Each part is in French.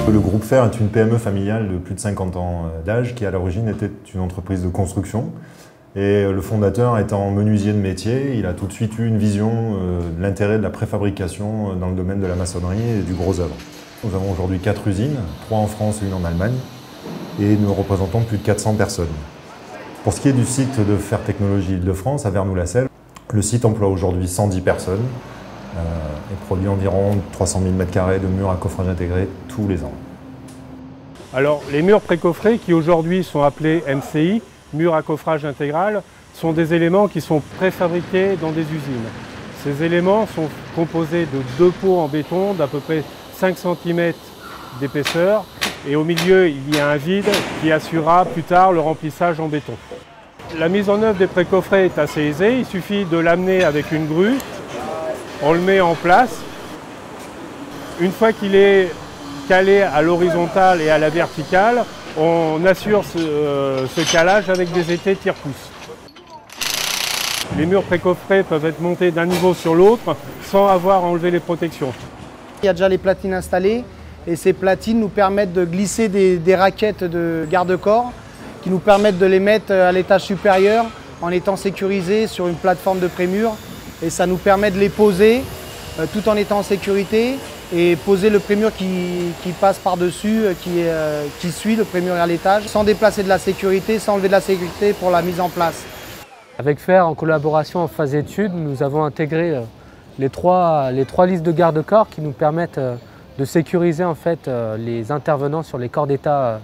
Le groupe Fer est une PME familiale de plus de 50 ans d'âge qui à l'origine était une entreprise de construction. Et le fondateur étant menuisier de métier, il a tout de suite eu une vision de l'intérêt de la préfabrication dans le domaine de la maçonnerie et du gros œuvre. Nous avons aujourd'hui 4 usines, 3 en France et 1 en Allemagne, et nous représentons plus de 400 personnes. Pour ce qui est du site de Fer Technologies Île-de-France, à Vernoux-la-Selle, le site emploie aujourd'hui 110 personnes et produit environ 300 000 m² de murs à coffrage intégré tous les ans. Alors, les murs précoffrés qui aujourd'hui sont appelés MCI, murs à coffrage intégral, sont des éléments qui sont préfabriqués dans des usines. Ces éléments sont composés de 2 pots en béton d'à peu près 5 cm d'épaisseur et au milieu il y a un vide qui assurera plus tard le remplissage en béton. La mise en œuvre des précoffrets est assez aisée, il suffit de l'amener avec une grue, on le met en place. Une fois qu'il est calé à l'horizontale et à la verticale, on assure ce calage avec des étais tire-pouce. Les murs précoffrés peuvent être montés d'un niveau sur l'autre sans avoir enlevé les protections. Il y a déjà les platines installées et ces platines nous permettent de glisser des raquettes de garde-corps qui nous permettent de les mettre à l'étage supérieur en étant sécurisés sur une plateforme de prémur et ça nous permet de les poser tout en étant en sécurité et poser le prémur qui passe par-dessus, qui suit le prémur à l'étage, sans déplacer de la sécurité, sans enlever de la sécurité pour la mise en place. Avec Fer, en collaboration en phase d'étude, nous avons intégré les trois listes de garde-corps qui nous permettent de sécuriser en fait, les intervenants sur les corps d'état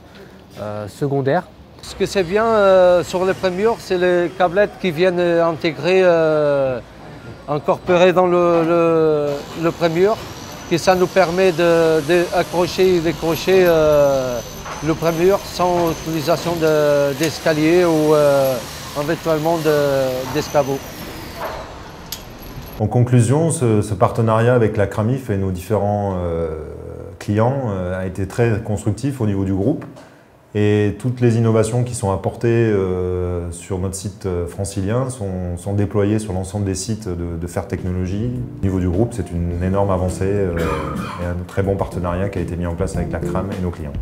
secondaires. Ce que c'est bien sur les prémurs, c'est les câblettes qui viennent intégrer, incorporer dans le prémur. Et ça nous permet d'accrocher et décrocher le prémur sans utilisation d'escalier ou éventuellement d'escabeau. En conclusion, ce partenariat avec la Cramif et nos différents clients a été très constructif au niveau du groupe. Et toutes les innovations qui sont apportées sur notre site francilien sont déployées sur l'ensemble des sites de Fer Technologies. Au niveau du groupe, c'est une énorme avancée et un très bon partenariat qui a été mis en place avec la CRAM et nos clients.